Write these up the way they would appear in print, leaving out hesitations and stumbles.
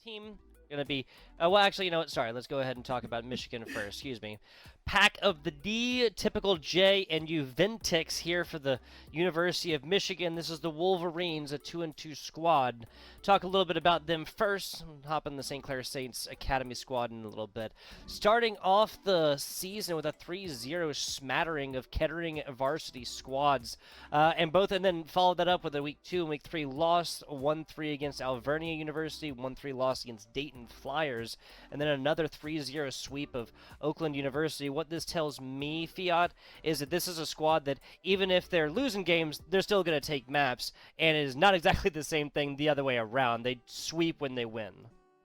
team going to be, well, actually, you know what? Sorry, let's go ahead and talk about Michigan first. Excuse me. Pack of the D, typical J, and Juventix here for the University of Michigan. This is the Wolverines, a 2-2 squad. Talk a little bit about them first. Hop in the St. Clair Saints Academy squad in a little bit. Starting off the season with a 3-0 smattering of Kettering varsity squads, and then followed that up with a week 2 and week 3 loss, 1-3 against Alvernia University, 1-3 loss against Dayton Flyers, and then another 3-0 sweep of Oakland University. What this tells me, Fiat, is that this is a squad that even if they're losing games, they're still going to take maps, and it is not exactly the same thing the other way around. They sweep when they win.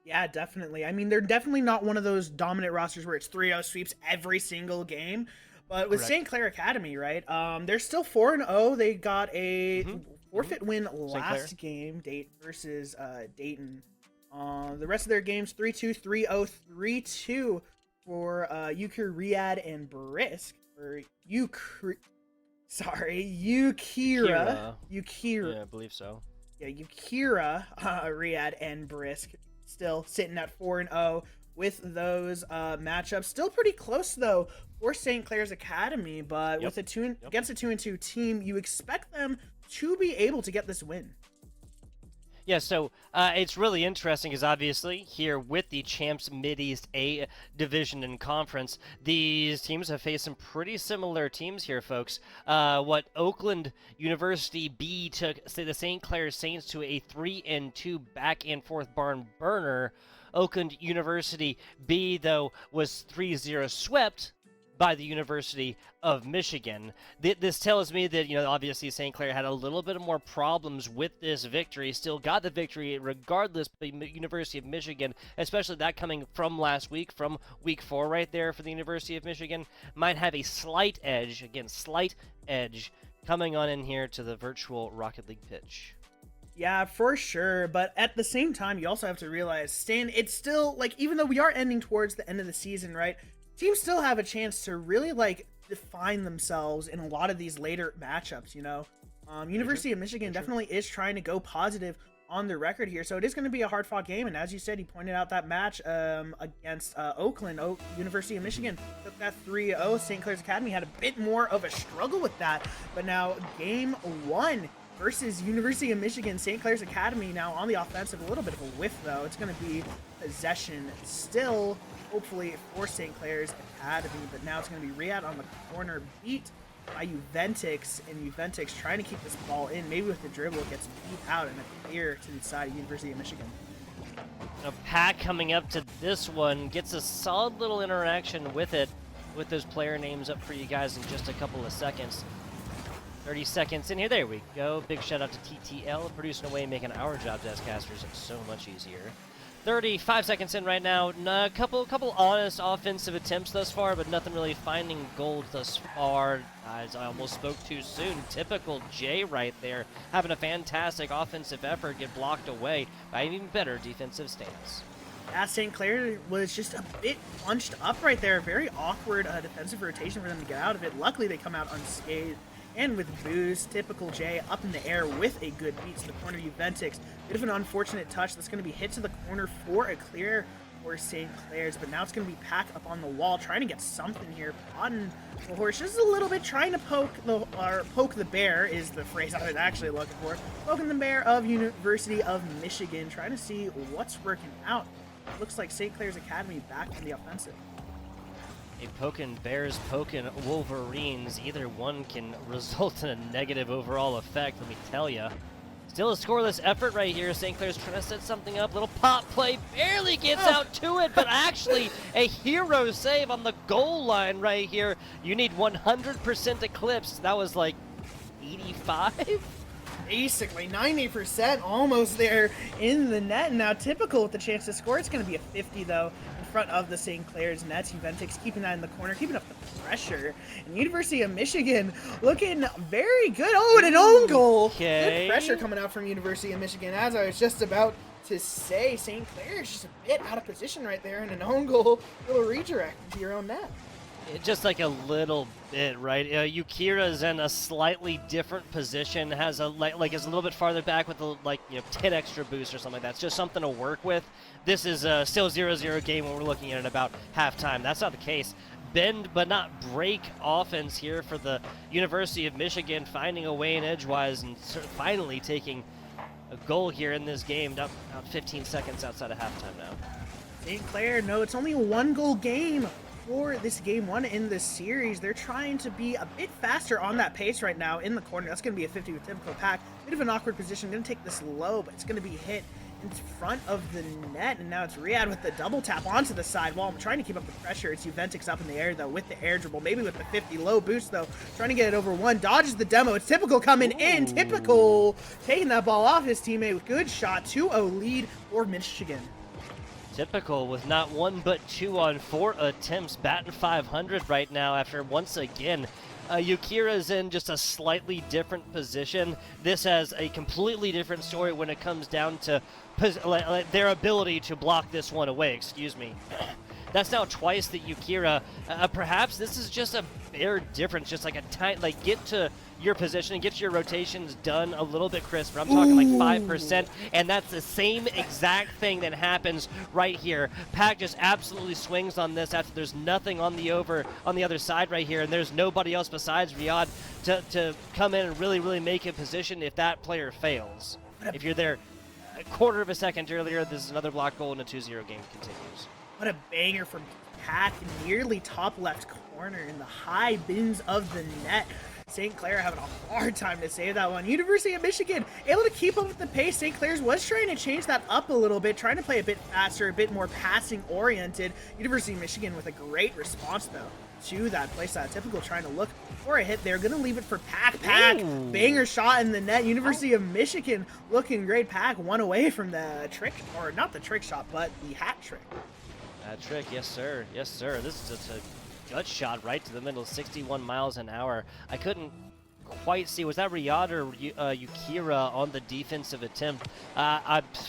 Yeah, definitely. I mean, they're definitely not one of those dominant rosters where it's 3-0 sweeps every single game. But with St. Clair Academy, right, they're still 4-0. They got a forfeit win last game, versus Dayton. The rest of their games, 3-2, 3-0, 3-2 for Riyadh and Brisk. Or Ukira. Yeah, I believe so. Yeah, Ukira, Riyadh, and Brisk still sitting at 4-0 with those matchups. Still pretty close, though, for St. Clair's Academy, but with against a 2-2 team, you expect them to be able to get this win. Yeah, so it's really interesting because obviously here with the Champs Mid-East A division and conference, these teams have faced some pretty similar teams here, folks. What Oakland University B took the St. Clair Saints to a 3-2 back and forth barn burner. Oakland University B, though, was 3-0 swept by the University of Michigan. This tells me that, obviously St. Clair had a little bit more problems with this victory, still got the victory regardless, but the University of Michigan, especially that coming from last week, from week 4 right there for the University of Michigan, might have a slight edge, coming on in here to the virtual Rocket League pitch. Yeah, for sure. But at the same time, you also have to realize, Stan, it's still, like, even though we are ending towards the end of the season, right, teams still have a chance to really, define themselves in a lot of these later matchups, University of Michigan definitely is trying to go positive on the record here, so it is going to be a hard-fought game, and as you said, you pointed out that match against Oakland. University of Michigan took that 3-0. St. Clair's Academy had a bit more of a struggle with that, but now game 1 versus University of Michigan. St. Clair's Academy now on the offensive, a little bit of a whiff, though. It's going to be possession still, hopefully, for St. Clair's Academy, but now it's going to be Riyadh on the corner, beat by Juventix, and Juventix trying to keep this ball in. Maybe with the dribble, it gets beat out and a clear to the side of University of Michigan. A pack coming up to this one gets a solid little interaction with it, with those player names up for you guys in just a couple of seconds. 30 seconds in here. There we go. Big shout out to TTL, producing away, making our jobs as casters so much easier. 35 seconds in right now. A couple honest offensive attempts thus far, but nothing really finding gold thus far. As I almost spoke too soon. Typical J right there, having a fantastic offensive effort, get blocked away by an even better defensive stance. Yeah, St. Clair was just a bit punched up right there. Very awkward defensive rotation for them to get out of it. Luckily, they come out unscathed. And with boost, typical J up in the air with a good beat to the corner. Juventix, bit of an unfortunate touch that's going to be hit to the corner for a clear for St. Clair's, but now it's going to be Pack up on the wall, trying to get something here. Prodding the horse just a little bit, trying to poke the bear is the phrase I was actually looking for. Poking the bear of University of Michigan, trying to see what's working out. Looks like St. Clair's Academy back on the offensive. A poking Bears, poking Wolverines, either one can result in a negative overall effect, let me tell you. Still a scoreless effort right here. St. Clair's trying to set something up. Little pop play, barely gets out to it, but actually a hero save on the goal line right here. You need 100% eclipse. That was like 85? Basically 90%, almost there in the net. Now typical with the chance to score, it's going to be a 50 though in front of the St. Clair's nets. Juventix keeping that in the corner, keeping up the pressure, and University of Michigan looking very good. Oh, and an own goal. Okay. Good pressure coming out from University of Michigan. As I was just about to say, St. Clair is just a bit out of position right there, and an own goal, little redirect into your own net. Just like a little bit, right? Yukira's in a slightly different position, has a like is a little bit farther back with 10 extra boost or something like that. It's just something to work with. This is still 0-0 game when we're looking at it about halftime. That's not the case. Bend but not break offense here for the University of Michigan, finding a way in edgewise and finally taking a goal here in this game. About 15 seconds outside of halftime now. St. Clair, no, it's only a 1-goal game for this game 1 in this series. They're trying to be a bit faster on that pace right now in the corner. That's going to be a 50 with typical pack. Bit of an awkward position. Going to take this low, but it's going to be hit in front of the net. And now it's Riyadh with the double tap onto the side. While I'm trying to keep up the pressure, it's Juventix up in the air, though, with the air dribble. Maybe with the 50 low boost, though. Trying to get it over one. Dodges the demo. It's Typical coming in. Typical taking that ball off his teammate. Good shot. 2-0 lead for Michigan. Typical with not 1 but 2 on 4 attempts, batting 500 right now after once again. Yukira's in just a slightly different position. This has a completely different story when it comes down to their ability to block this one away, excuse me. That's now twice that Yukira, perhaps this is just a bare difference, just like a tight, get to your position and get your rotations done a little bit crisper. I'm talking like 5%, and that's the same exact thing that happens right here. Pack just absolutely swings on this after there's nothing on the other side right here, and there's nobody else besides Riyadh to come in and really make a position if that player fails. If you're there a quarter of a second earlier, this is another block goal and a 2-0 game continues. What a banger from Pack, nearly top left corner in the high bins of the net. St. Clair having a hard time to save that one. University of Michigan able to keep up with the pace. St. Clair's was trying to change that up a little bit, trying to play a bit faster, a bit more passing oriented. University of Michigan with a great response though to that play style. Typical trying to look for a hit. They're going to leave it for Pack. Banger shot in the net. University of Michigan looking great. Pack one away from the trick, or not the trick shot, but the hat trick. That trick, yes sir, yes sir. This is just a gut shot right to the middle, 61 miles an hour. I couldn't quite see, was that Riyadh or Yukira on the defensive attempt?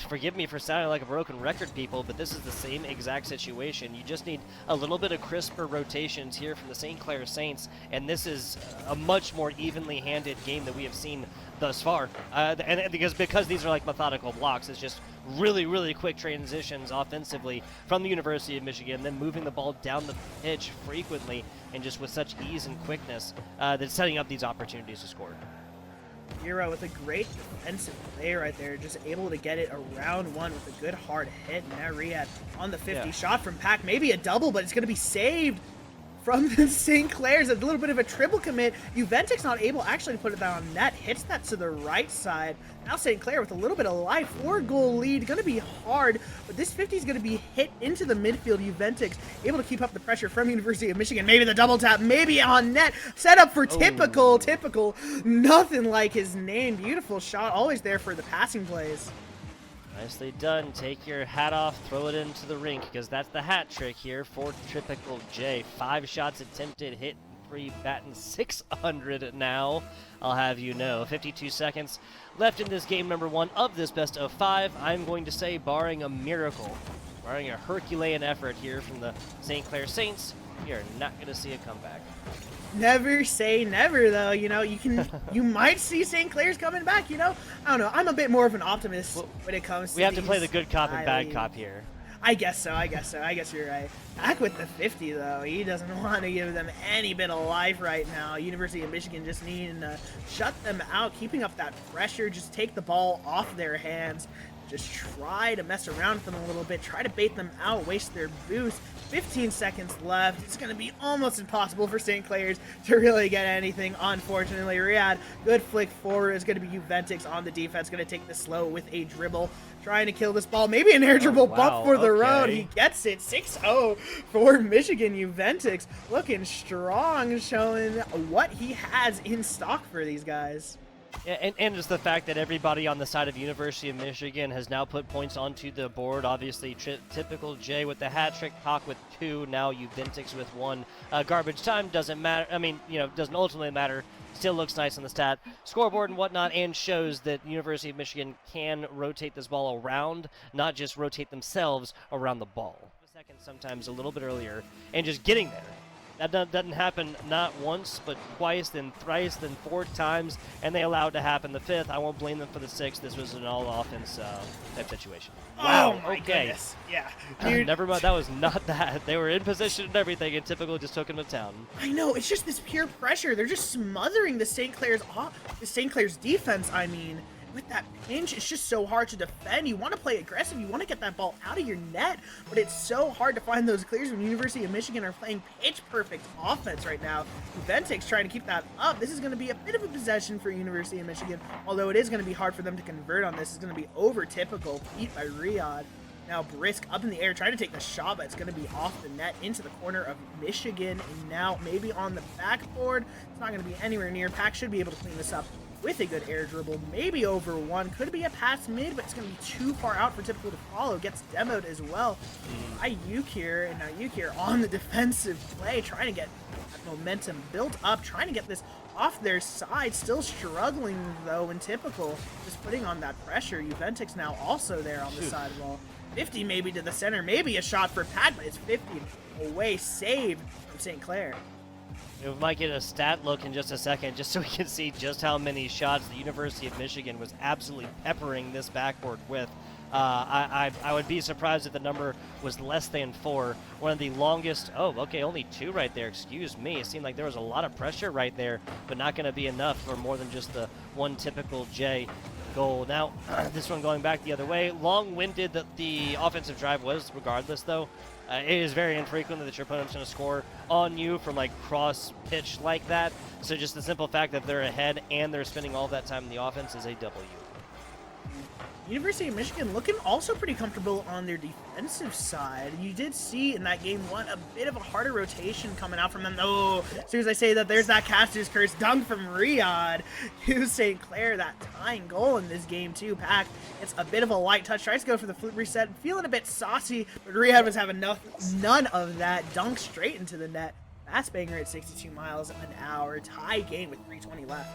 Forgive me for sounding like a broken record, people, but this is the same exact situation. You just need a little bit of crisper rotations here from the St. Clair Saints, and this is a much more evenly handed game that we have seen thus far. And because these are like methodical blocks, it's just really quick transitions offensively from the University of Michigan, then moving the ball down the pitch frequently and just with such ease and quickness that's setting up these opportunities to score. Hero with a great defensive play right there, just able to get it around one with a good hard hit. Now Riyadh on the 50 shot from Pack, maybe a double, but it's going to be saved from the St. Clair's. A little bit of a triple commit. Juventix not able actually to put it down on net. Hits that to the right side. Now St. Clair with a little bit of life. 4-goal lead. Going to be hard, but this 50 is going to be hit into the midfield. Juventix able to keep up the pressure from University of Michigan. Maybe the double tap. Maybe on net. Set up for Typical. Typical. Nothing like his name. Beautiful shot. Always there for the passing plays. Nicely done. Take your hat off, throw it into the rink, because that's the hat trick here for Typical J. 5 shots attempted, hit 3, batting 600 now, I'll have you know. 52 seconds left in this game number 1 of this best of 5. I'm going to say, barring a miracle, barring a Herculean effort here from the St. Clair Saints, we are not going to see a comeback. Never say never, though. You know, you might see St. Clair's coming back. You know, I don't know. I'm a bit more of an optimist when it comes to. We have to play the good cop and bad cop here. I guess so. I guess you're right. Back with the 50 though. He doesn't want to give them any bit of life right now. University of Michigan just needing to shut them out, keeping up that pressure, just take the ball off their hands. Just try to mess around with them a little bit, try to bait them out, waste their boost. 15 seconds left. It's going to be almost impossible for St. Clair's to really get anything, unfortunately. Riyadh, good flick forward. Is going to be Juventix on the defense, going to take the slow with a dribble, trying to kill this ball. Maybe an air dribble bump for the road. He gets it. 6-0 for Michigan. Juventix looking strong, showing what he has in stock for these guys. And just the fact that everybody on the side of University of Michigan has now put points onto the board. Obviously, Typical J with the hat trick, Hawk with 2, now Juventix with 1. Garbage time doesn't matter. I mean, doesn't ultimately matter. Still looks nice on the stat scoreboard and whatnot, and shows that University of Michigan can rotate this ball around, not just rotate themselves around the ball. A second, sometimes a little bit earlier, and just getting there. That doesn't happen not once, but twice, then thrice, then 4 times, and they allowed to happen the 5th. I won't blame them for the 6th. This was an all-offense type situation. Wow, Oh my okay. goodness. Yeah. Dude. Never mind, that was not that. They were in position and everything, and typical just took him to town. I know, it's just this pure pressure. They're just smothering the St. Clair's defense, I mean. With that pinch, it's just so hard to defend. You want to play aggressive, you want to get that ball out of your net, but it's so hard to find those clears when University of Michigan are playing pitch-perfect offense right now. Juventus trying to keep that up. This is going to be a bit of a possession for University of Michigan, although it is going to be hard for them to convert on this. It's going to be over typical, beat by Riyadh. Now Brisk up in the air, trying to take the shot, but it's going to be off the net into the corner of Michigan, and now maybe on the backboard. It's not going to be anywhere near. Pack should be able to clean this up with a good air dribble, maybe over one. Could be a pass mid, but it's going to be too far out for typical to follow. Gets demoed as well by Ukir, and now Ukir on the defensive play, trying to get that momentum built up, trying to get this off their side. Still struggling, though, in typical, just putting on that pressure. Juventus now also there on the sidewall. 50 maybe to the center, maybe a shot for Pat, but it's 50 away, saved from St. Clair. We might get a stat look in just a second, just so we can see just how many shots the University of Michigan was absolutely peppering this backboard with. I would be surprised if the number was less than 4. One of the longest, oh, okay, only 2 right there, excuse me. It seemed like there was a lot of pressure right there, but not going to be enough for more than just the one typical J goal. Now, this one going back the other way. Long-winded that the offensive drive was, regardless, though. It is very infrequent that your opponent's going to score on you from like cross pitch like that. So just the simple fact that they're ahead and they're spending all that time in the offense is a W. University of Michigan looking also pretty comfortable on their defensive side. You did see in that game 1 a bit of a harder rotation coming out from them. Oh, as soon as I say that, there's that caster's curse dunk from Riyadh to St. Clair, that tying goal in this game too. Pack, it's a bit of a light touch, tries to go for the flip reset, feeling a bit saucy, but Riyadh was having none of that. Dunk straight into the net. Fast banger at 62 miles an hour. Tie game with 3:20 left.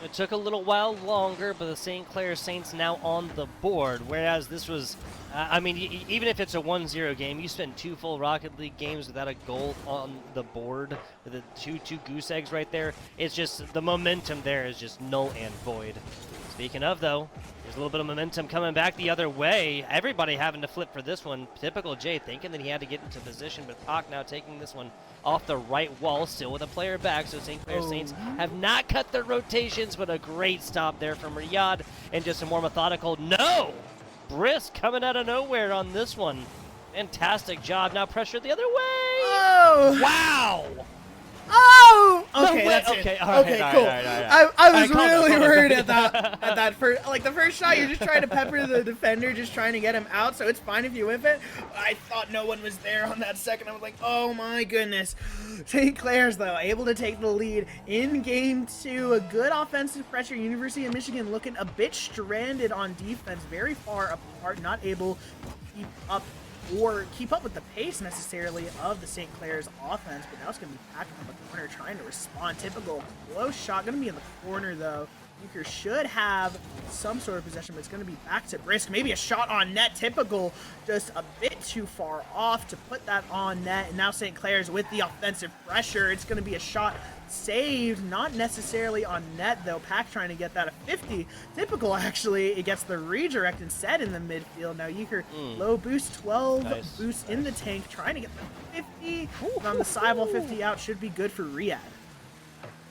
It took a little while longer, but the St. Clair Saints now on the board, whereas this was, I mean, even if it's a 1-0 game, you spend 2 full Rocket League games without a goal on the board, with the two goose eggs right there. It's just, the momentum there is just null and void. Speaking of, though, there's a little bit of momentum coming back the other way. Everybody having to flip for this one. Typical Jay thinking that he had to get into position, but Pac now taking this one off the right wall, still with a player back. So St. Clair Saints have not cut their rotations, but a great stop there from Riyadh, and just a more methodical, no! Brisk coming out of nowhere on this one. Fantastic job. Now pressure the other way. Oh! Wow! Oh! No Okay, way. that's it. Okay, all right, Okay, all cool. right, all right. I was All right, really calm down. worried at that first, like the first shot. You're just trying to pepper the defender, just trying to get him out. So it's fine if you whip it. I thought no one was there on that second. I was like, oh my goodness. St. Clair's though able to take the lead in game 2. A good offensive pressure. University of Michigan looking a bit stranded on defense, very far apart, not able to keep up with the pace necessarily of the St. Clair's offense, but now it's going to be back from the corner trying to respond. Typical close shot, going to be in the corner though. Euchre should have some sort of possession, but it's going to be back to Brisk. Maybe a shot on net. Typical just a bit too far off to put that on net, and now St. Clair's with the offensive pressure. It's going to be a shot saved, not necessarily on net though. Pack trying to get that a 50. Typical actually, it gets the redirect instead in the midfield. Now Euchre low boost, 12 boost in the tank, trying to get the 50. And on the sidewall, 50 out should be good for Riyadh.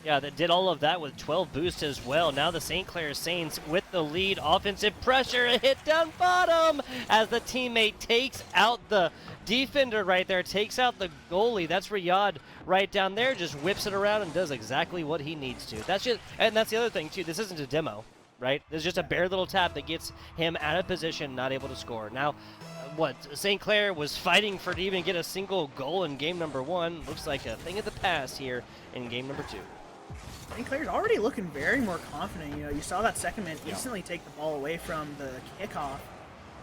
Yeah, that did all of that with 12 boosts as well. Now the St. Clair Saints with the lead. Offensive pressure, a hit down bottom as the teammate takes out the defender right there, takes out the goalie. That's Riyadh right down there, just whips it around and does exactly what he needs to. That's just, and that's the other thing too. This isn't a demo, right? There's just a bare little tap that gets him out of position, not able to score. Now, what St. Clair was fighting for to even get a single goal in game number 1. Looks like a thing of the past here in game number 2. St. Clair's already looking very more confident. You know, you saw that second man instantly take the ball away from the kickoff.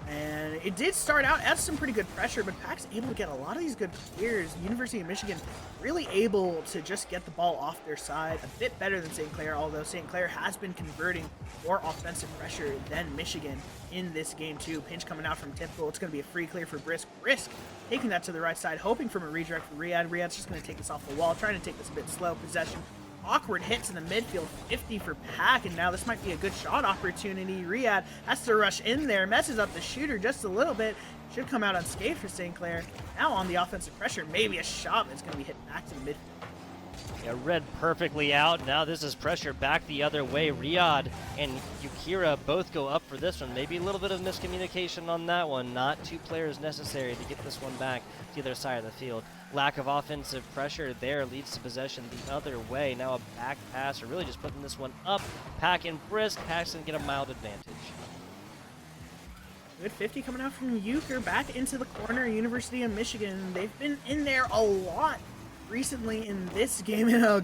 And it did start out as some pretty good pressure, but Pac's able to get a lot of these good clears. University of Michigan really able to just get the ball off their side a bit better than St. Clair, although St. Clair has been converting more offensive pressure than Michigan in this game too. Pinch coming out from Typical. It's going to be a free clear for Brisk. Brisk taking that to the right side, hoping for a redirect for Riyadh. Riyadh's just going to take this off the wall, trying to take this a bit slow. Possession. Awkward hits in the midfield, 50 for Pac, and now this might be a good shot opportunity. Riyadh has to rush in there, messes up the shooter just a little bit. Should come out unscathed for St. Clair. Now on the offensive pressure, maybe a shot that's going to be hit back to the midfield. Yeah, read perfectly out. Now this is pressure back the other way. Riyadh and Yukira both go up for this one. Maybe a little bit of miscommunication on that one. Not 2 players necessary to get this one back to the other side of the field. Lack of offensive pressure there leads to possession the other way. Now a back pass, or really just putting this one up. Pac and Brisk. Pac's going to get a mild advantage. Good 50 coming out from Euchre back into the corner. University of Michigan. They've been in there a lot recently in this game in a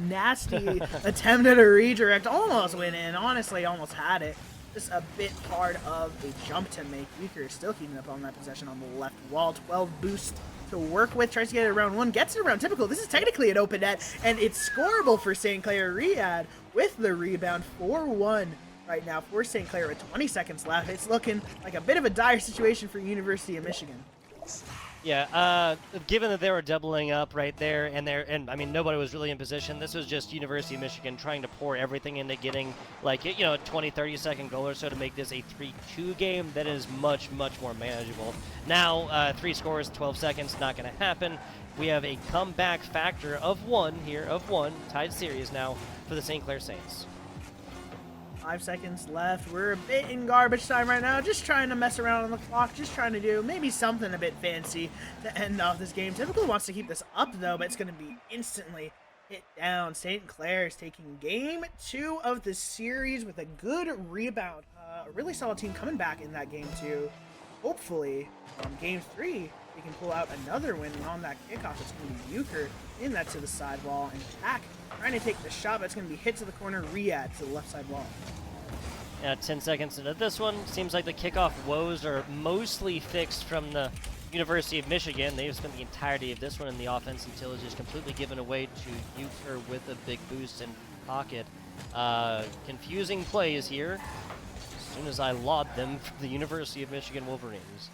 nasty attempt at a redirect. Almost went in. Honestly, almost had it. Just a bit hard of a jump to make. Euchre still keeping up on that possession on the left wall. 12 boost to work with. Tries to get it around 1. Gets it around Typical. This is technically an open net, and it's scoreable for St. Clair. Riyadh with the rebound. 4-1 right now for St. Clair with 20 seconds left. It's looking like a bit of a dire situation for University of Michigan. Yeah, given that they were doubling up right there, and I mean, nobody was really in position. This was just University of Michigan trying to pour everything into getting, like, a 20-30 second goal or so to make this a 3-2 game that is much, much more manageable. Now, 3 scores, 12 seconds, not going to happen. We have a comeback factor of 1 here, tied series now for the St. Clair Saints. 5 seconds left. We're a bit in garbage time right now. Just trying to mess around on the clock. Just trying to do maybe something a bit fancy to end off this game. Typical wants to keep this up, though, but it's going to be instantly hit down. St. Clair is taking game 2 of the series with a good rebound. A really solid team coming back in that game, too. Hopefully, game 3, we can pull out another win. And on that kickoff, it's going to be Euchre in that to the side wall. And Pac trying to take the shot, but it's going to be hit to the corner. Riyadh to the left side wall. 10 seconds into this one. Seems like the kickoff woes are mostly fixed from the University of Michigan. They've spent the entirety of this one in the offense until it's just completely given away to Euchre with a big boost in pocket. Confusing plays here. As soon as I laud them for the University of Michigan Wolverines.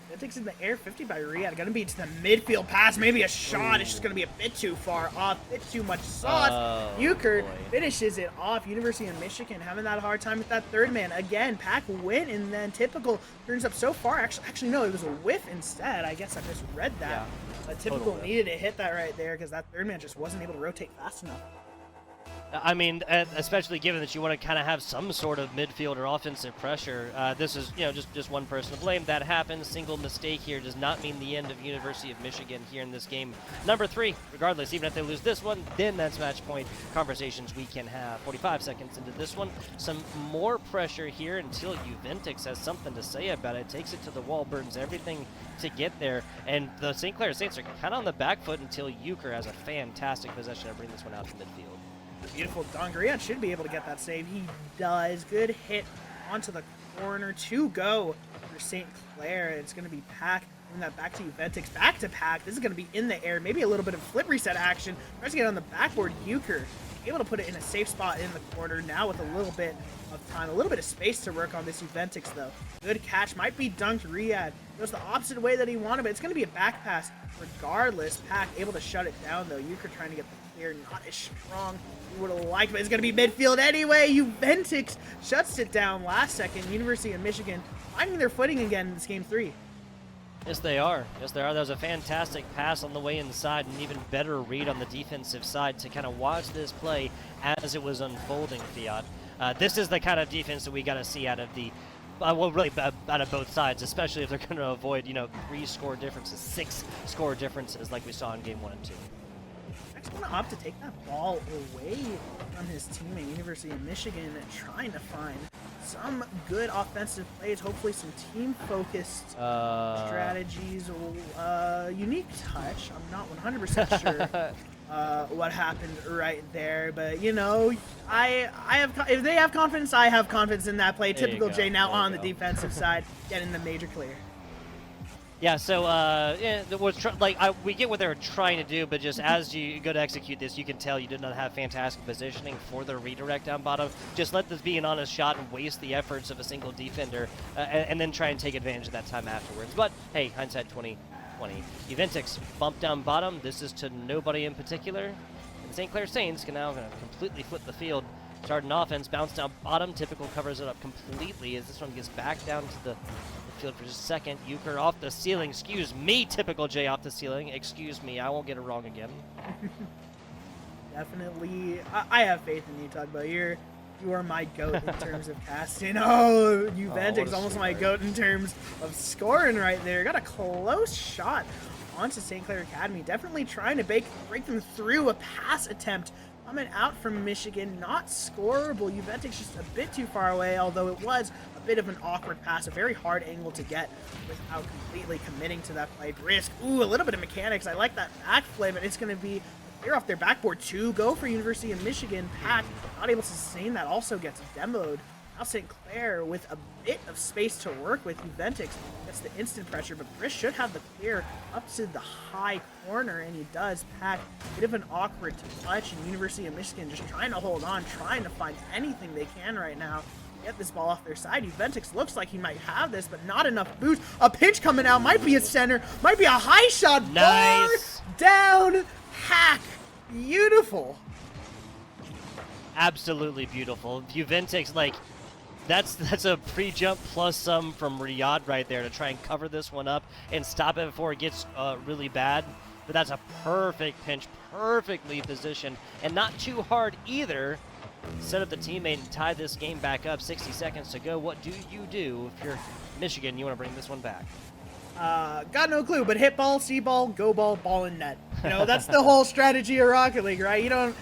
That takes in the air, 50 by Riyadh. Gonna be to the midfield pass, maybe a shot. It's just gonna be a bit too far off, bit too much sauce. Euchre finishes it off. University of Michigan having that hard time with that third man. Again, Pac win, and then Typical turns up so far. Actually, no, it was a whiff instead. I guess I misread that. Yeah, but Typical needed to hit that right there because that third man just wasn't able to rotate fast enough. I mean, especially given that you want to kind of have some sort of midfield or offensive pressure. This is, just one person to blame. That happens. Single mistake here does not mean the end of University of Michigan here in this game. Number 3, regardless, even if they lose this one, then that's match point conversations we can have. 45 seconds into this one. Some more pressure here until Juventix has something to say about it. Takes it to the wall, burns everything to get there. And the St. Clair Saints are kind of on the back foot until Euchre has a fantastic possession to bring this one out to midfield. Beautiful dunk. Riyadh should be able to get that save. He does. Good hit onto the corner. 2 go for St. Clair. It's going to be Pac. Bring that back to Juventix. Back to Pac. This is going to be in the air. Maybe a little bit of flip reset action. Tries to get on the backboard. Euchre able to put it in a safe spot in the corner. Now with a little bit of time, a little bit of space to work on this Juventix, though. Good catch. Might be dunked. Riyadh goes the opposite way that he wanted, but it's going to be a back pass regardless. Pac able to shut it down, though. Euchre trying to get the clear. Not as strong as would have liked, but it's going to be midfield anyway. Juventix shuts it down last second. University of Michigan finding their footing again in this game 3. Yes, they are. Yes, they are. That was a fantastic pass on the way inside, and even better read on the defensive side to kind of watch this play as it was unfolding, Fiat. This is the kind of defense that we got to see out of the, really out of both sides, especially if they're going to avoid, 3 score differences, 6 score differences like we saw in game 1 and 2. He's going to opt to take that ball away from his teammate, University of Michigan, trying to find some good offensive plays, hopefully some team-focused strategies, unique touch. I'm not 100% sure. what happened right there. But you know, I have if they have confidence, I have confidence in that play. There you Typical go, Jay now there you on the go. defensive side, getting the major clear. Yeah, so yeah, we get what they were trying to do, but just as you go to execute this, you can tell you did not have fantastic positioning for the redirect down bottom. Just let this be an honest shot and waste the efforts of a single defender, and then try and take advantage of that time afterwards. But hey, hindsight 2020. Eventix bump down bottom. This is to nobody in particular. And St. Clair Saints can now completely flip the field. Start an offense, bounce down bottom. Typical covers it up completely as this one gets back down to the field for just a second. Euchre off the ceiling. Excuse me, Typical J off the ceiling. Excuse me, I won't get it wrong again. Definitely, I have faith in you, Tugboat. You are my goat in terms of casting. Oh, Juventus almost my goat in terms of scoring right there. Got a close shot onto St. Clair Academy. Definitely trying to break them through. A pass attempt coming out from Michigan. Not scoreable. Juventus just a bit too far away, although it was a bit of an awkward pass. A very hard angle to get without completely committing to that play. Brisk. Ooh, a little bit of mechanics. I like that back play, but it's going to be clear off their backboard. Two go for University of Michigan. Pack not able to sustain that. Also gets demoed. Now St. Clair with a bit of space to work with. Juventus gets the instant pressure, but Brisk should have the clear up to the high corner, and he does. Pack a bit of an awkward touch, and University of Michigan just trying to hold on, trying to find anything they can right now. Get this ball off their side. Juventus looks like he might have this, but not enough boost. A pinch coming out. Might be a center. Might be a high shot. Nice. Bar down. Hack. Beautiful. Absolutely beautiful. Juventus, like, that's a pre-jump plus some from Riyadh right there to try and cover this one up and stop it before it gets really bad. But that's a perfect pinch, perfectly positioned, and not too hard either. Set up the teammate and tie this game back up. 60 seconds to go. What do you do if you're Michigan? You want to bring this one back? Got no clue, but hit ball, see ball, go ball, ball in net. You know, that's the whole strategy of Rocket League, right? You don't.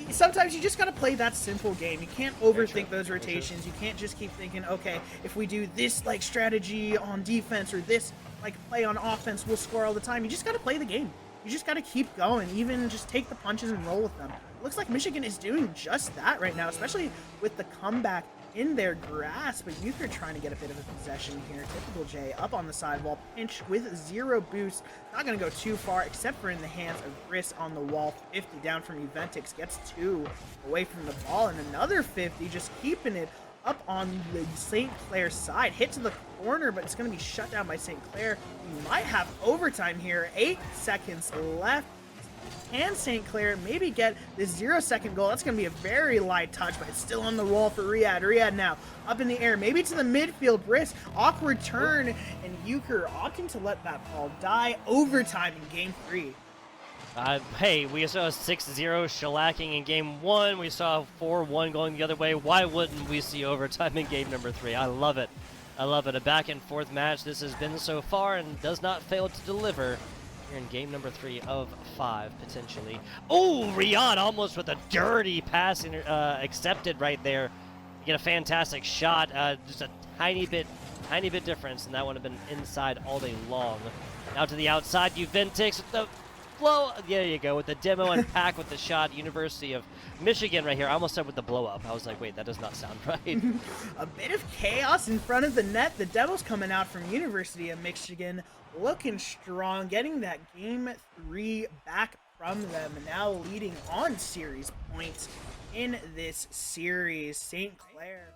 Sometimes you just gotta play that simple game. You can't overthink those rotations. You can't just keep thinking, okay, if we do this like strategy on defense or this like play on offense, we'll score all the time. You just gotta play the game. You just gotta keep going. Even just take the punches and roll with them. Looks like Michigan is doing just that right now, especially with the comeback in their grasp. But Euchre trying to get a bit of a possession here. Typical J up on the sidewall, pinch with 0 boost. Not going to go too far, except for in the hands of Brisk on the wall. 50 down from Juventus, gets 2 away from the ball, and another 50, just keeping it up on the St. Clair side. Hit to the corner, but it's going to be shut down by St. Clair. We might have overtime here. 8 seconds left. Can St. Clair maybe get this 0-second goal? That's going to be a very light touch, but it's still on the wall for Riyadh. Riyadh now up in the air, maybe to the midfield. Brisk, awkward turn, and Euchre opting to let that ball die. Overtime in Game 3. Hey, we saw a 6-0 shellacking in Game 1. We saw 4-1 going the other way. Why wouldn't we see overtime in Game number 3? I love it. I love it. A back-and-forth match this has been so far and does not fail to deliver. Here in game number 3 of 5, potentially. Oh, Riyadh almost with a dirty pass accepted right there. You get a fantastic shot. Just a tiny bit difference, and that would have been inside all day long. Now to the outside, Juventus with the blow. There you go, with the demo and Pack with the shot. University of Michigan right here. I almost said with the blow up. I was like, wait, that does not sound right. A bit of chaos in front of the net. The Devils coming out from University of Michigan, looking strong, getting that Game 3 back from them, now leading on series points in this series. St. Clair.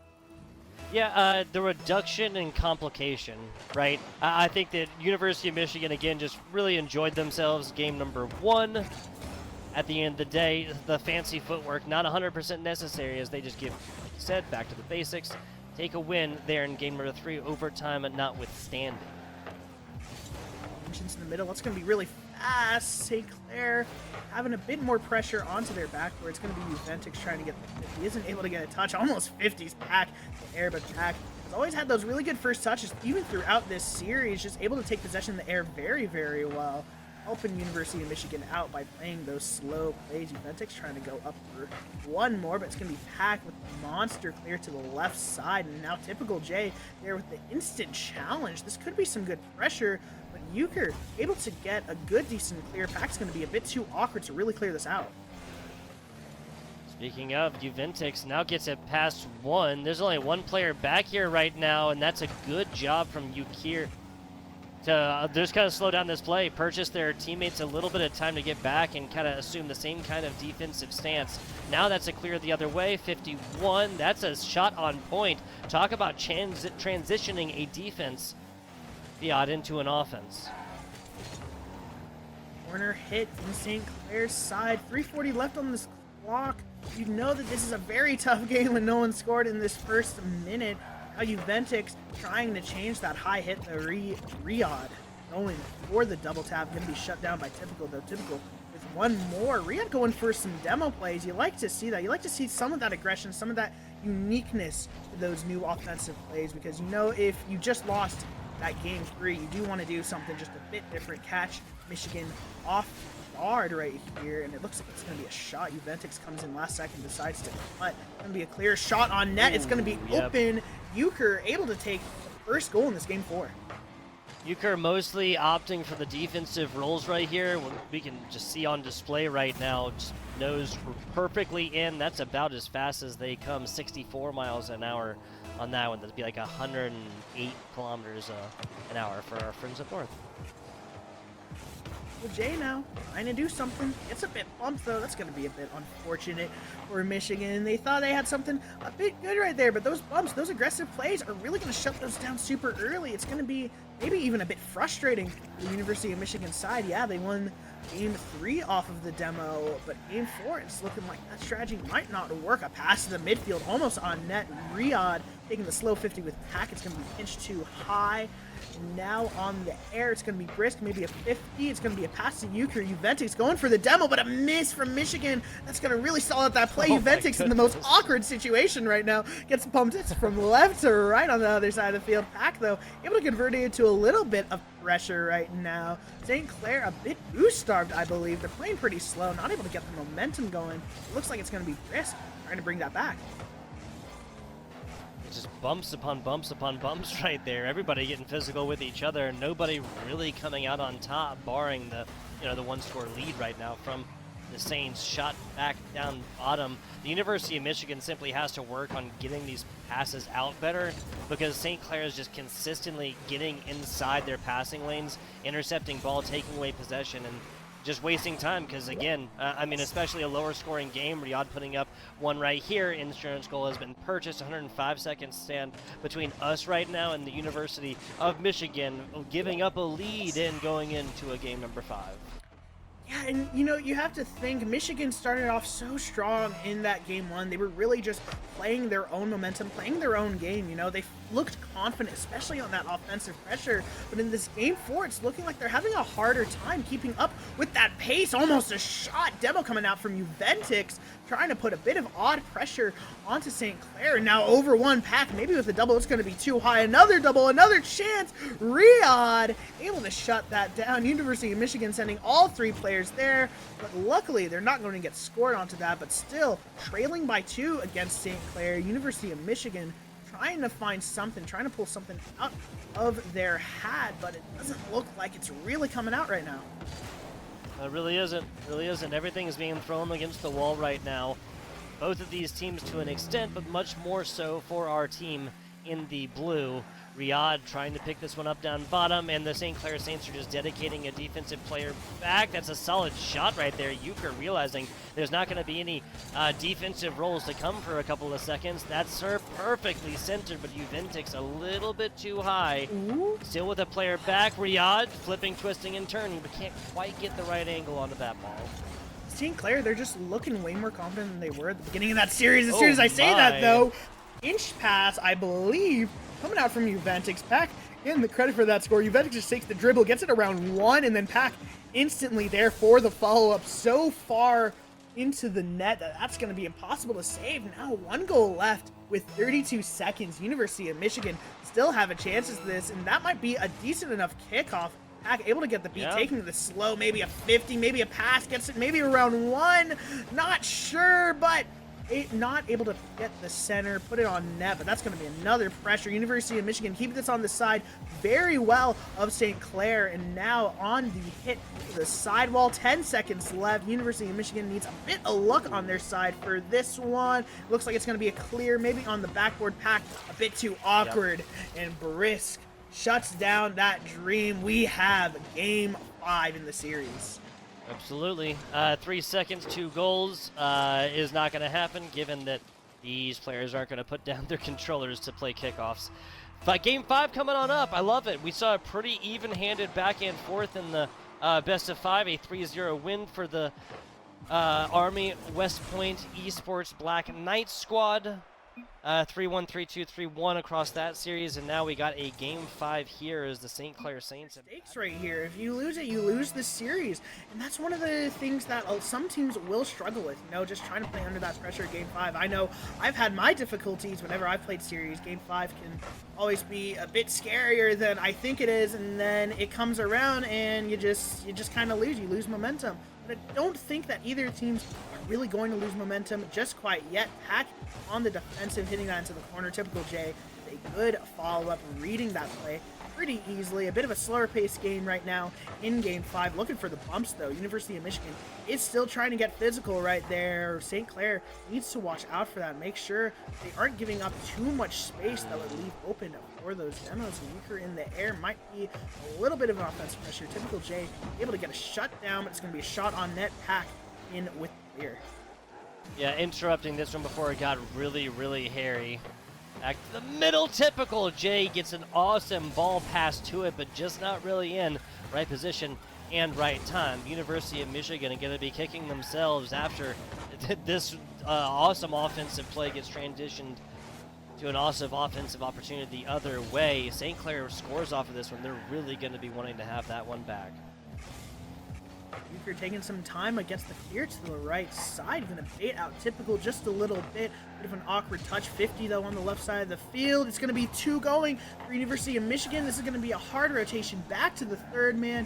Yeah, the reduction in complication, right? I think that University of Michigan, again, just really enjoyed themselves. Game number 1. At the end of the day, the fancy footwork, not 100% necessary, as they just give, like you said, back to the basics. Take a win there in game number 3, overtime notwithstanding. In the middle, it's going to be really fast. St. Clair having a bit more pressure onto their backboard. It's going to be Juventus trying to get the 50. He isn't able to get a touch. Almost 50s. Pack the air, but Pack has always had those really good first touches, even throughout this series. Just able to take possession in the air very, very well. Helping University of Michigan out by playing those slow plays. Juventus trying to go up for one more, but it's going to be Pack with the monster clear to the left side. And now Typical J there with the instant challenge. This could be some good pressure, but Euchre able to get a good, decent clear. Pack's going to be a bit too awkward to really clear this out. Speaking of, Juventix now gets it past 1. There's only 1 player back here right now, and that's a good job from Euchre to just kind of slow down this play, purchase their teammates a little bit of time to get back and kind of assume the same kind of defensive stance. Now that's a clear the other way, 51. That's a shot on point. Talk about transitioning a defense, Fiat, into an offense. Corner hit from St. Clair's side. 3:40 left on this clock. You know that this is a very tough game when no one scored in this first minute. Now Juventix trying to change that high hit, the Riyadh going for the double tap. Going to be shut down by Typical, though. Typical with one more. Riyadh going for some demo plays. You like to see that. You like to see some of that aggression, some of that uniqueness to those new offensive plays, because you know if you just lost that game 3, you do want to do something just a bit different. Catch Michigan off guard right here, and it looks like it's going to be a shot. Juventix comes in last second, decides to cut. Going to be a clear shot on net. It's going to be open. Euchre able to take the first goal in this game 4. Euchre mostly opting for the defensive roles right here. We can just see on display right now, just nose perfectly in. That's about as fast as they come, 64 miles an hour on that one. That'd be like 108 kilometers an hour for our friends up north. Well, Jay now trying to do something. It's a bit bumped, though. That's going to be a bit unfortunate for Michigan. They thought they had something a bit good right there, but those bumps, those aggressive plays are really going to shut those down super early. It's going to be maybe even a bit frustrating for the University of Michigan side. Yeah, they won game 3 off of the demo, but game 4, it's looking like that strategy might not work. A pass to the midfield, almost on net. Riyadh taking the slow 50 with Pack. It's going to be pinched too high. Now on the air, it's going to be brisk, maybe a 50. It's going to be a pass to Euchre. Juventix going for the demo, but a miss from Michigan. That's going to really stall out that play. Juventix in the most awkward situation right now. Gets bumped. It's from left to right on the other side of the field. Pack, though, able to convert it into a little bit of pressure right now. St. Clair a bit boost-starved, I believe. They're playing pretty slow, not able to get the momentum going. It looks like it's going to be brisk, trying to bring that back. Just bumps upon bumps upon bumps right there. Everybody getting physical with each other. Nobody really coming out on top, barring the the 1-score lead right now from the Saints. Shot back down bottom. The University of Michigan simply has to work on getting these passes out better, because St. Clair is just consistently getting inside their passing lanes, intercepting ball, taking away possession, and just wasting time, because again, I mean, especially a lower scoring game, Riyadh putting up one right here. Insurance goal has been purchased. 105 seconds stand between us right now and the University of Michigan, giving up a lead and going into a game number 5. Yeah, and you have to think Michigan started off so strong in that game 1. They were really just playing their own momentum, playing their own game. They looked confident, especially on that offensive pressure. But in this game 4, it's looking like they're having a harder time keeping up with that pace. Almost a shot demo coming out from Juventix, trying to put a bit of odd pressure onto St. Clair. Now over one Pack, maybe with a double, it's going to be too high. Another double, another chance. Riyadh able to shut that down. University of Michigan sending all 3 players there, but luckily they're not going to get scored onto that, but still trailing by 2 against St. Clair. University of Michigan trying to find something, trying to pull something out of their hat, but it doesn't look like it's really coming out right now. It really isn't. Really isn't. Everything is being thrown against the wall right now. Both of these teams to an extent, but much more so for our team in the blue. Riyadh trying to pick this one up down bottom, and the St. Clair Saints are just dedicating a defensive player back. That's a solid shot right there. Euchre realizing there's not going to be any defensive roles to come for a couple of seconds. That's served perfectly centered, but Juventix a little bit too high. Ooh. Still with a player back. Riyadh flipping, twisting, and turning, but can't quite get the right angle onto that ball. St. Clair, they're just looking way more confident than they were at the beginning of that series. As soon as I say that, though, inch pass, I believe, coming out from Juventix. Pack getting the credit for that score. Juventix just takes the dribble, gets it around 1, and then Pack instantly there for the follow-up. So far into the net that that's going to be impossible to save. Now 1 goal left with 32 seconds. University of Michigan still have a chance at this, and that might be a decent enough kickoff. Pack able to get the beat, taking the slow, maybe a 50, maybe a pass, gets it maybe around 1. Not sure, but not able to get the center, put it on net, but that's going to be another pressure. University of Michigan keeping this on the side very well of St. Clair, and now on the hit to the sidewall. 10 seconds left. University of Michigan needs a bit of luck on their side for this one. Looks like it's going to be a clear, maybe on the backboard. Pack a bit too awkward, and Brisk shuts down that dream. We have game 5 in the series. Absolutely. 3 seconds, 2 goals is not going to happen, given that these players aren't going to put down their controllers to play kickoffs. But game 5 coming on up. I love it. We saw a pretty even-handed back and forth in the best of 5, a 3-0 win for the Army West Point Esports Black Knights squad. 3-1, 3-2, 3-1 across that series, and now we got a game 5 here as the St. Clair Saints. Stakes right here. If you lose it, you lose the series, and that's one of the things that some teams will struggle with. You know, just trying to play under that pressure. Game 5. I know I've had my difficulties whenever I've played series. Game 5 can always be a bit scarier than I think it is, and then it comes around and you just kind of lose. You lose momentum. But I don't think that either teams are really going to lose momentum just quite yet. Pack on the defensive, hitting that into the corner. Typical J. A good follow-up, reading that play pretty easily. A bit of a slower paced game right now in game 5. Looking for the bumps though. University of Michigan is still trying to get physical right there. St. Clair needs to watch out for that. Make sure they aren't giving up too much space that would leave open for those demos. Weaker in the air might be a little bit of an offensive pressure. Typical J able to get a shutdown, but it's going to be a shot on net. Pack in with Clair. Yeah, interrupting this one before it got really, really hairy. Back to the middle, typical Jay gets an awesome ball pass to it, but just not really in right position and right time. University of Michigan are going to be kicking themselves after this awesome offensive play gets transitioned to an awesome offensive opportunity the other way. St. Clair scores off of this one. They're really going to be wanting to have that one back. Euchre taking some time against the clear to the right side. Going to bait out typical just a little bit. Bit of an awkward touch. 50 though on the left side of the field. It's going to be 2 going for University of Michigan. This is going to be a hard rotation back to the third man.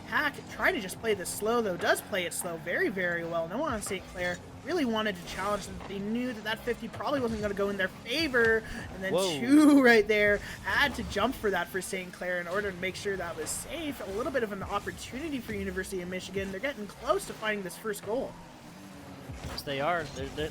Pack trying to just play this slow though. Does play it slow very, very well. No one on St. Clair really wanted to challenge them. They knew that that 50 probably wasn't going to go in their favor. And then 2 right there. Had to jump for that for St. Clair in order to make sure that was safe. A little bit of an opportunity for University of Michigan. They're getting close to finding this first goal. Yes, they are.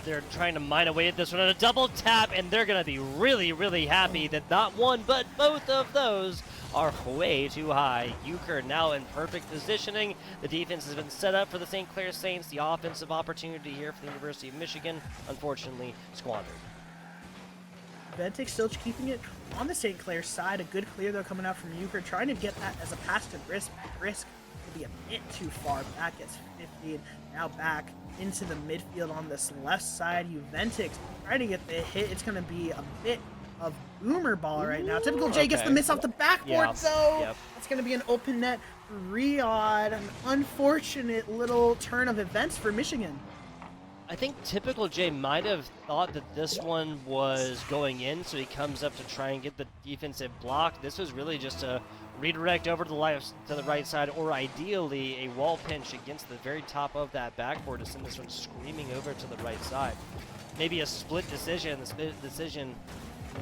They're trying to mine away at this one on a double tap, and they're going to be really, really happy that not one, but both of those are way too high. Euchre now in perfect positioning. The defense has been set up for the St. Clair Saints. The offensive opportunity here for the University of Michigan, unfortunately, squandered. Ventic still keeping it on the St. Clair side. A good clear, though, coming out from Euchre. Trying to get that as a pass to Brisk. Brisk will be a bit too far back. Gets 50 and now back into the midfield on this left side. Juventus trying to get the hit. It's going to be a bit of boomer ball right now. Typical J gets the miss off the backboard, though. Yep. It's going to be an open net for Riyadh. An unfortunate little turn of events for Michigan. I think typical J might have thought that this one was going in, so he comes up to try and get the defensive block. This was really just a redirect over to the right side, or ideally a wall pinch against the very top of that backboard to send this one screaming over to the right side. Maybe a split decision. The split decision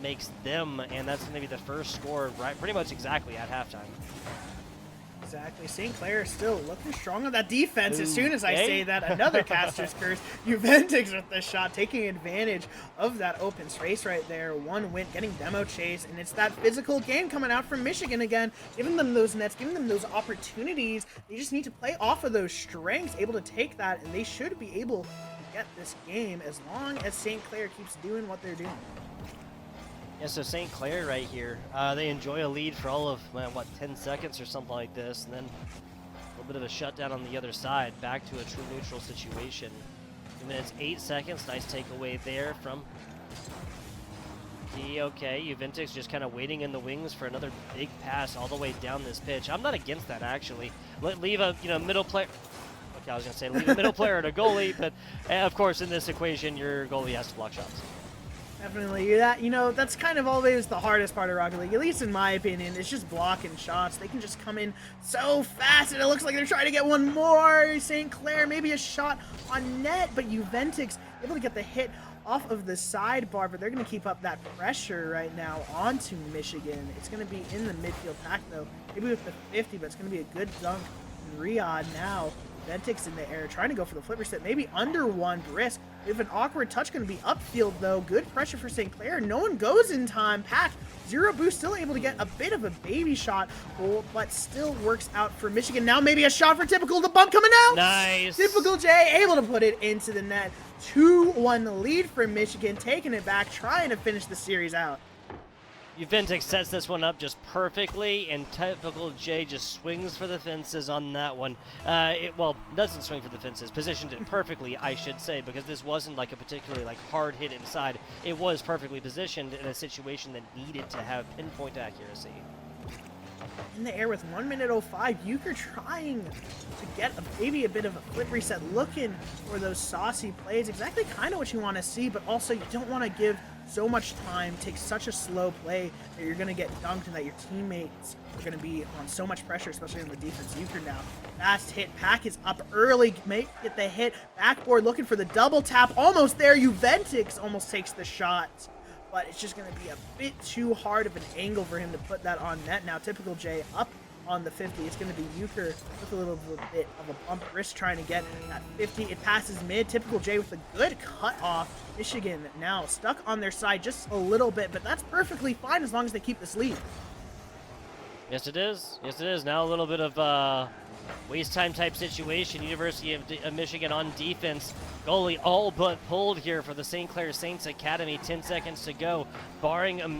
makes them, and that's going to be the first score right pretty much exactly at halftime. Exactly. St. Clair is still looking strong on that defense. As soon as I say that, another caster's curse. Juventus with the shot, taking advantage of that open space right there. One win, getting demo chase, and it's that physical game coming out from Michigan again, giving them those nets, giving them those opportunities. They just need to play off of those strengths, able to take that, and they should be able to get this game as long as St. Clair keeps doing what they're doing. Yeah, so St. Clair right here, they enjoy a lead for all of, 10 seconds or something like this, and then a little bit of a shutdown on the other side, back to a true neutral situation. 2 minutes, 8 seconds, nice takeaway there from okay, Juventus just kind of waiting in the wings for another big pass all the way down this pitch. I'm not against that, actually. Leave a, middle player. Okay, I was going to say leave a middle player and a goalie, but of course in this equation, your goalie has to block shots. Definitely. That's kind of always the hardest part of Rocket League, at least in my opinion. It's just blocking shots. They can just come in so fast, and it looks like they're trying to get one more. St. Clair, maybe a shot on net, but Juventus able to get the hit off of the sidebar, but they're going to keep up that pressure right now onto Michigan. It's going to be in the midfield pack, though. Maybe with the 50, but it's going to be a good dunk. Riyadh now. Ventix in the air, trying to go for the flipper set. Maybe under one Brisk. We have an awkward touch going to be upfield, though. Good pressure for St. Clair. No one goes in time. Pack, zero boost, still able to get a bit of a baby shot, but still works out for Michigan. Now maybe a shot for Typical. The bump coming out. Nice. Typical J able to put it into the net. 2-1 lead for Michigan, taking it back, trying to finish the series out. Juventus sets this one up just perfectly, and Typical J just swings for the fences on that one. Well, doesn't swing for the fences, positioned it perfectly, I should say, because this wasn't like a particularly like hard hit inside. It was perfectly positioned in a situation that needed to have pinpoint accuracy. In the air with 1 minute 05, Euchre trying to get maybe a bit of a flip reset, looking for those saucy plays, exactly kind of what you want to see, but also you don't want to give so much time, take such a slow play that you're going to get dunked and that your teammates are going to be on so much pressure, especially on the defense. Euchre now, fast hit, Pack is up early, may get the hit, backboard looking for the double tap, almost there, Juventus almost takes the shot. But it's just going to be a bit too hard of an angle for him to put that on net. Now, Typical J up on the 50. It's going to be Euchre with a little bit of a bump wrist trying to get that 50. It passes mid. Typical J with a good cut off. Michigan now stuck on their side just a little bit, but that's perfectly fine as long as they keep this lead. Yes, it is. Yes, it is. Now a little bit of waste time type situation. University of Michigan on defense. Goalie all but pulled here for the St. Clair Saints Academy. 10 seconds to go.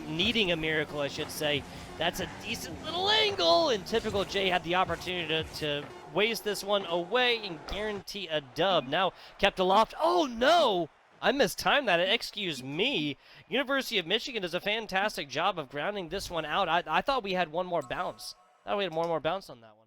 Needing a miracle, I should say. That's a decent little angle, and Typical J had the opportunity to waste this one away and guarantee a dub. Now kept aloft. Oh no! I mistimed that. Excuse me. University of Michigan does a fantastic job of grounding this one out. I thought we had one more bounce. I thought we had one more bounce on that one.